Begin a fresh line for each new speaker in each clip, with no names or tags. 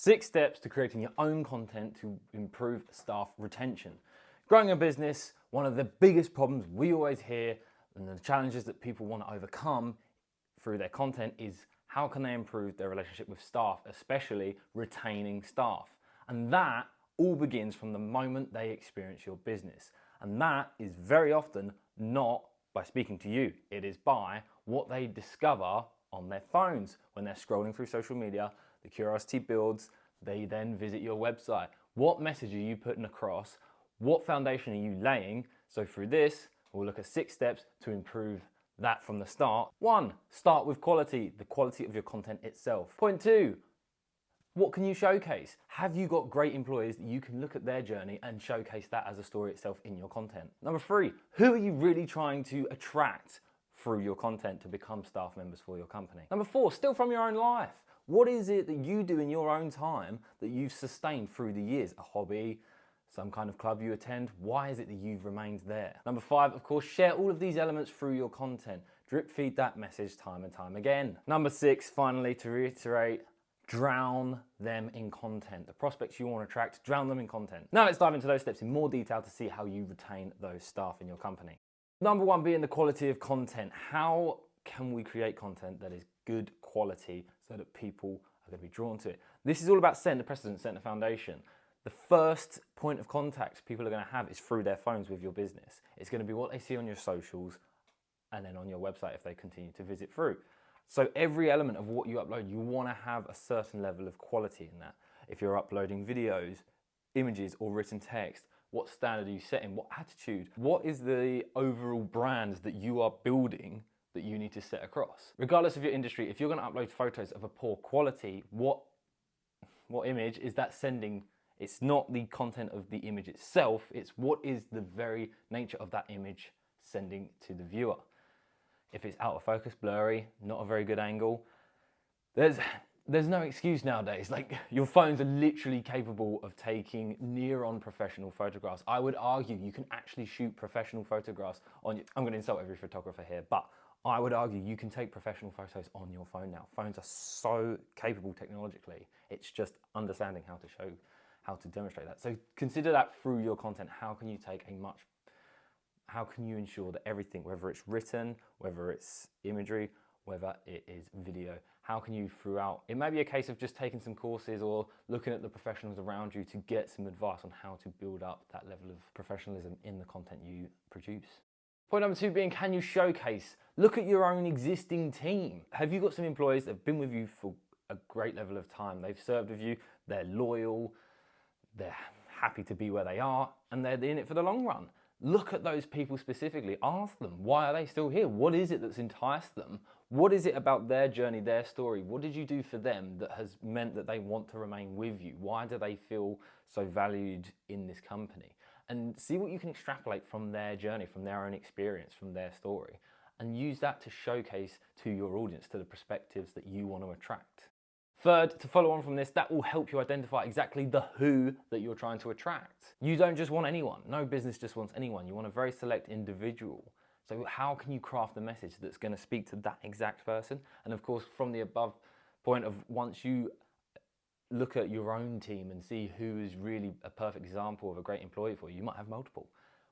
6 steps to creating your own content to improve staff retention. Growing a business, one of the biggest problems we always hear and the challenges that people want to overcome through their content is how can they improve their relationship with staff, especially retaining staff. And that all begins from the moment they experience your business. And that is very often not by speaking to you. It is by what they discover on their phones. When they're scrolling through social media, the curiosity builds, they then visit your website. What message are you putting across? What foundation are you laying? So through this, we'll look at 6 steps to improve that from the start. 1, start with quality, the quality of your content itself. Point 2, what can you showcase? Have you got great employees that you can look at their journey and showcase that as a story itself in your content? Number 3, who are you really trying to attract through your content to become staff members for your company? Number 4, still from your own life. What is it that you do in your own time that you've sustained through the years? A hobby, some kind of club you attend? Why is it that you've remained there? Number 5, of course, share all of these elements through your content. Drip feed that message time and time again. Number 6, finally, to reiterate, drown them in content. The prospects you want to attract, drown them in content. Now let's dive into those steps in more detail to see how you retain those staff in your company. Number 1 being the quality of content. How can we create content that is good quality so that people are going to be drawn to it? This is all about setting the precedent, setting the foundation. The first point of contact people are going to have is through their phones with your business. It's going to be what they see on your socials and then on your website if they continue to visit through. So every element of what you upload, you want to have a certain level of quality in that. If you're uploading videos, images or written text, what standard are you setting? What attitude? What is the overall brand that you are building that you need to set across? Regardless of your industry, if you're going to upload photos of a poor quality, what image is that sending? It's not the content of the image itself, it's what is the very nature of that image sending to the viewer. If it's out of focus, blurry, not a very good angle, there's no excuse nowadays. Like, your phones are literally capable of taking near-on professional photographs. I would argue you can actually shoot professional photographs on your, I'm going to insult every photographer here, but I would argue you can take professional photos on your phone now. Phones are so capable technologically. It's just understanding how to demonstrate that. So consider that through your content. How can you ensure that everything, whether it's written, whether it's imagery, whether it is video, how can you throughout, it may be a case of just taking some courses or looking at the professionals around you to get some advice on how to build up that level of professionalism in the content you produce. Point number 2 being, can you showcase? Look at your own existing team. Have you got some employees that have been with you for a great level of time? They've served with you, they're loyal, they're happy to be where they are, and they're in it for the long run. Look at those people specifically. Ask them, why are they still here? What is it that's enticed them? What is it about their journey, their story? What did you do for them that has meant that they want to remain with you? Why do they feel so valued in this company? And see what you can extrapolate from their journey, from their own experience, from their story, and use that to showcase to your audience, to the perspectives that you want to attract. Third, to follow on from this, that will help you identify exactly the who that you're trying to attract. You don't just want anyone. No business just wants anyone. You want a very select individual. So how can you craft the message that's going to speak to that exact person? And of course, from the above point of, once you look at your own team and see who is really a perfect example of a great employee for you, you might have multiple.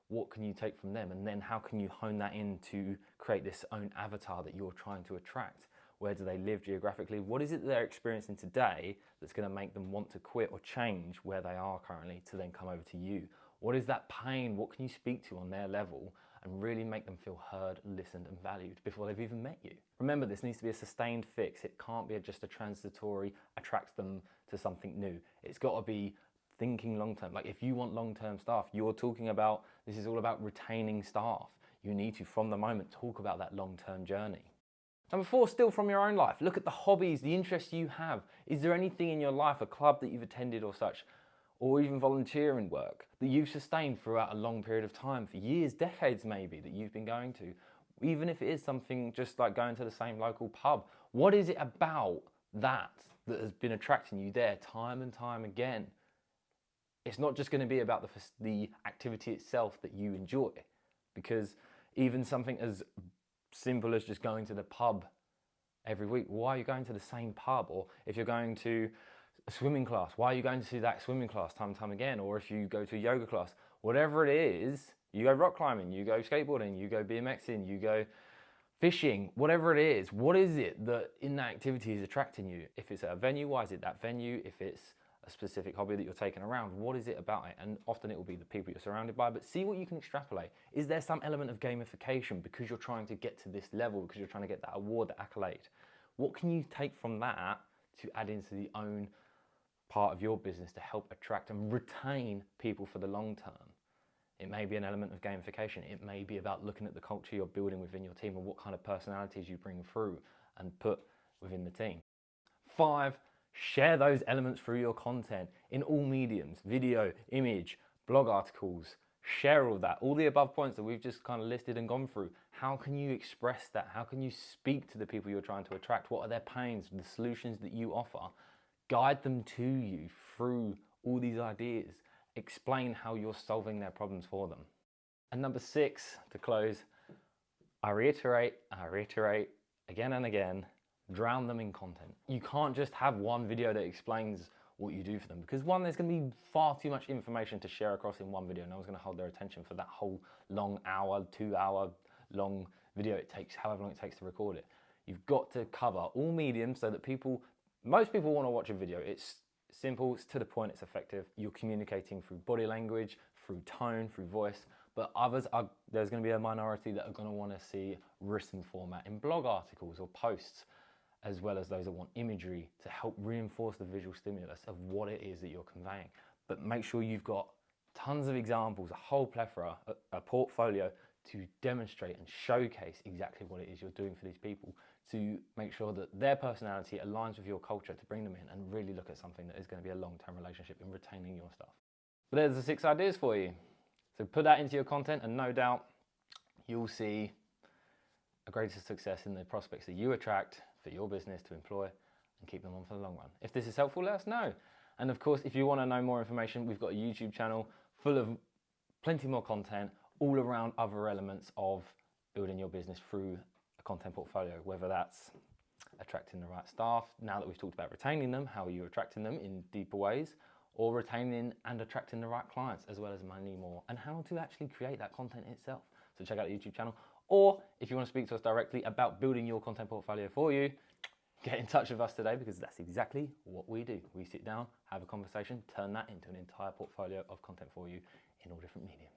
What can you take from them? And then how can you hone that in to create this own avatar that you're trying to attract? Where do they live geographically? What is it that they're experiencing today that's going to make them want to quit or change where they are currently to then come over to you? What is that pain? What can you speak to on their level and really make them feel heard, listened and valued before they've even met you? Remember, this needs to be a sustained fix. It can't be just a transitory, attracts them to something new. It's got to be thinking long-term. Like, if you want long-term staff, you're talking about, this is all about retaining staff. You need to, from the moment, talk about that long-term journey. Number 4, still from your own life. Look at the hobbies, the interests you have. Is there anything in your life, a club that you've attended or such, or even volunteering work that you've sustained throughout a long period of time, for years, decades maybe, that you've been going to? Even if it is something just like going to the same local pub. What is it about that has been attracting you there time and time again? It's not just going to be about the activity itself that you enjoy, because even something as simple as just going to the pub every week, why are you going to the same pub? Or if you're going to a swimming class, why are you going to see that swimming class time and time again? Or if you go to a yoga class, whatever it is, you go rock climbing, you go skateboarding, you go BMXing, you go fishing, whatever it is, what is it that in that activity is attracting you? If it's at a venue, why is it that venue? If it's a specific hobby that you're taking around, what is it about it? And often it will be the people you're surrounded by, but see what you can extrapolate. Is there some element of gamification because you're trying to get to this level, because you're trying to get that award, that accolade? What can you take from that to add into the own part of your business to help attract and retain people for the long term? It may be an element of gamification. It may be about looking at the culture you're building within your team and what kind of personalities you bring through and put within the team. 5, share those elements through your content in all mediums, video, image, blog articles. Share all that, all the above points that we've just kind of listed and gone through. How can you express that? How can you speak to the people you're trying to attract? What are their pains, the solutions that you offer? Guide them to you through all these ideas. Explain how you're solving their problems for them. And number 6, to close, I reiterate again and again, drown them in content. You can't just have one video that explains what you do for them, because one, there's going to be far too much information to share across in one video. No one's going to hold their attention for that whole long hour, 2 hour long video it takes, however long it takes to record it. You've got to cover all mediums so that most people want to watch a video. It's simple, it's to the point, it's effective. You're communicating through body language, through tone, through voice, but there's going to be a minority that are going to want to see written format in blog articles or posts, as well as those that want imagery to help reinforce the visual stimulus of what it is that you're conveying. But make sure you've got tons of examples, a whole plethora, a portfolio to demonstrate and showcase exactly what it is you're doing for these people, to make sure that their personality aligns with your culture, to bring them in and really look at something that is going to be a long-term relationship in retaining your stuff. But there's the 6 ideas for you. So put that into your content and no doubt you'll see a greater success in the prospects that you attract for your business to employ and keep them on for the long run. If this is helpful, let us know. And of course, if you want to know more information, we've got a YouTube channel full of plenty more content all around other elements of building your business through a content portfolio, whether that's attracting the right staff. Now that we've talked about retaining them, how are you attracting them in deeper ways, or retaining and attracting the right clients, as well as many more, and how to actually create that content itself. So check out the YouTube channel. Or if you want to speak to us directly about building your content portfolio for you, get in touch with us today, because that's exactly what we do. We sit down, have a conversation, turn that into an entire portfolio of content for you in all different mediums.